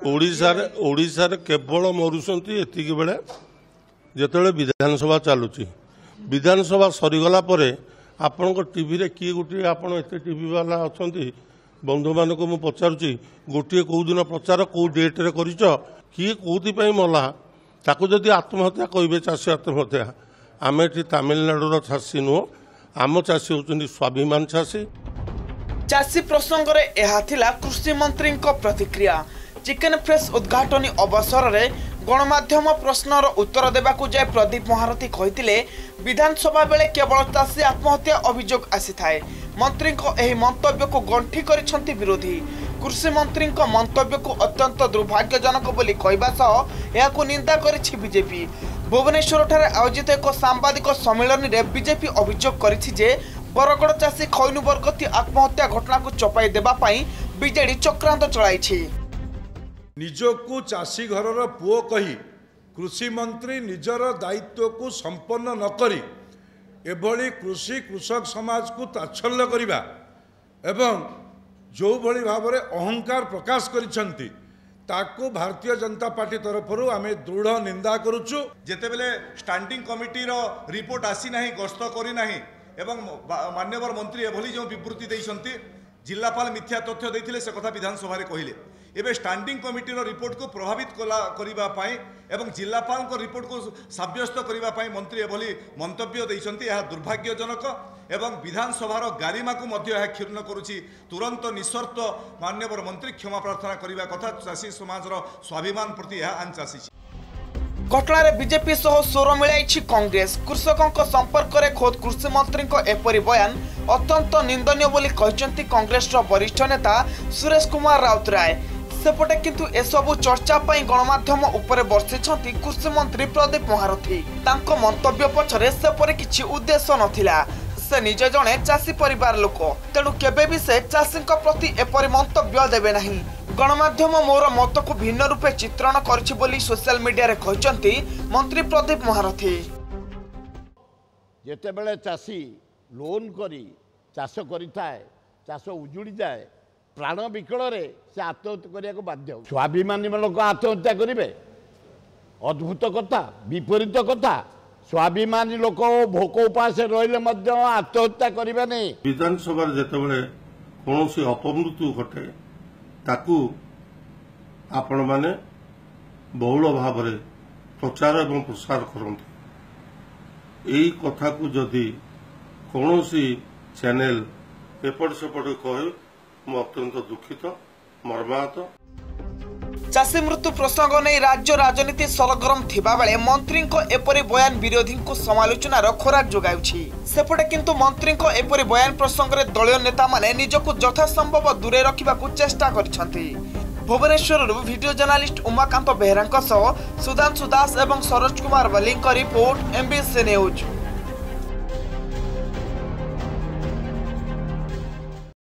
ओडिशार केवल मरुंट एतिक बेले जिते विधानसभा चलुची विधानसभा सरीगला आपण टीवी रे किए गोटे आप टीवी वाला अच्छा बंधु मान को पचारुची गोटे कौ दिन प्रचार कौ डेट्रे कर किए कौपाई मला ताकू जदि आत्महत्या कहे चाषी आत्महत्या आम ये तमिलनाडुर चाषी नुह आम चाषी होती स्वाभिमान चाषी। चाषी प्रसंग कृषि मंत्री प्रतिक्रिया चिकेन फ्रेश उद्घाटनी अवसर में गणमाध्यम प्रश्नर उत्तर देवाकू जाए प्रदीप महारथी कहते विधानसभा बेले केवल चाषी आत्महत्या अभियोग आसी थाए। मंत्री मंतव्य को गंठी करिसेंति विरोधी कृषि मंत्री मंतव्य को अत्यंत दुर्भाग्यजनक बोली कहवा सह यहां निंदा करिछि बीजेपी। भुवनेश्वर ठारे आयोजित एक सांबादिक सम्मेलन में बीजेपी अभियोग करिछि जे बरगड़ चाषी खैनु बरगति आत्महत्या घटना को चपाई देबा पई बीजेडी चक्रांत चलाइछि। निजको चाषी घरर पुओ कही कृषि मंत्री निजर दायित्व को संपन्न न करी एभली कृषि कृषक समाज को ताच्छल्य करिबा एवं जो भली भाव में अहंकार प्रकाश करिसेंति ताको भारतीय जनता पार्टी तरफरु आमे दृढ़ निंदा करूछु। जेतेबेले स्टैंडिंग कमिटी रो रिपोर्ट आसी नाही गस्त करी नाही एवं माननीय मंत्री एभली जो विवृत्ति दैछंती जिलापाल मिथ्या तथ्य देथिले से कथा विधानसभा रे कहिले एबे स्टैंडिंग कमिटी रो रिपोर्ट को प्रभावित करिबा पाई एवं जिलापाल को रिपोर्ट को साब्यस्त करिबा पाई मंत्री एभली मंतव्य दैछंती यह दुर्भाग्यजनक एवं विधानसभा रो गारिमा को मध्य यह क्षुण्ण करुछि। तुरंत निस्वार्थ माननीय मंत्री क्षमा प्रार्थना करिबा कथा चाषी समाज रो स्वाभिमान प्रति यह आंच आसी। घटना बीजेपी सह स्वर मिलाई कांग्रेस कृषकों संपर्क में खोद कृषि मंत्री एपरी बयान अत्यंत निंदनीय बोली कहते कांग्रेस वरिष्ठ नेता सुरेश कुमार राउतराय। सेपटे किंतु एसबु चर्चा पाई गणमाध्यम उपरे बर्षिछंती कृषि मंत्री प्रदीप महारथी। तांको मंतव्य पछरे सेपरे किछि उद्देश्य नथिला। से निजे जणे चाषी परिवार लोक तेणु केबे भी से चाषी प्रति एपरी मंतव्य देबे नहीं। गणमाध्यम मोर मत को भिन्न रूपे चित्रण करिछि बोली सोशल मीडिया रे कहचंती मंत्री प्रदीप महारथी। जेते बेले चाषी लोन करी चाष करिथाए चाष उजुड़ी जाए प्राण विकल रे से आत्महत्या करिया को बाध्य स्वाभिमानी लोक आत्महत्या करिवे अद्भुत कथा विपरीत कथा। स्वाभिमानी लोक भोक उपास रहिले मध्य आत्महत्या करिवे नहीं। विधानसभा जेते बेले कोनोसी अपमृत्यु घटे ताकू आपण माने बहुल भाव में प्रचार एवं प्रसार करते यही कथा को जदि कौन सी चैनल एपट सेपट कहे मु अत्यंत दुखित मर्माहत। चाषी मृत्यु प्रसंग नहीं राज्य राजनीति सरगरम थिबा बेले मंत्री एपरी बयान विरोधी को समालोचनार खोराक जोगाउछि। सेपटे किंतु मंत्री एपरी बयान प्रसंग में दलीय नेता माने निजको यथासंभव दूरे रखिबाकू चेष्टा करिसेंति। भुवनेश्वर वीडियो जर्नालिस्ट उमाकांत बेहरा सह सुधांशु दास एवं सरोज कुमार बली रिपोर्ट एमबीसी न्यूज।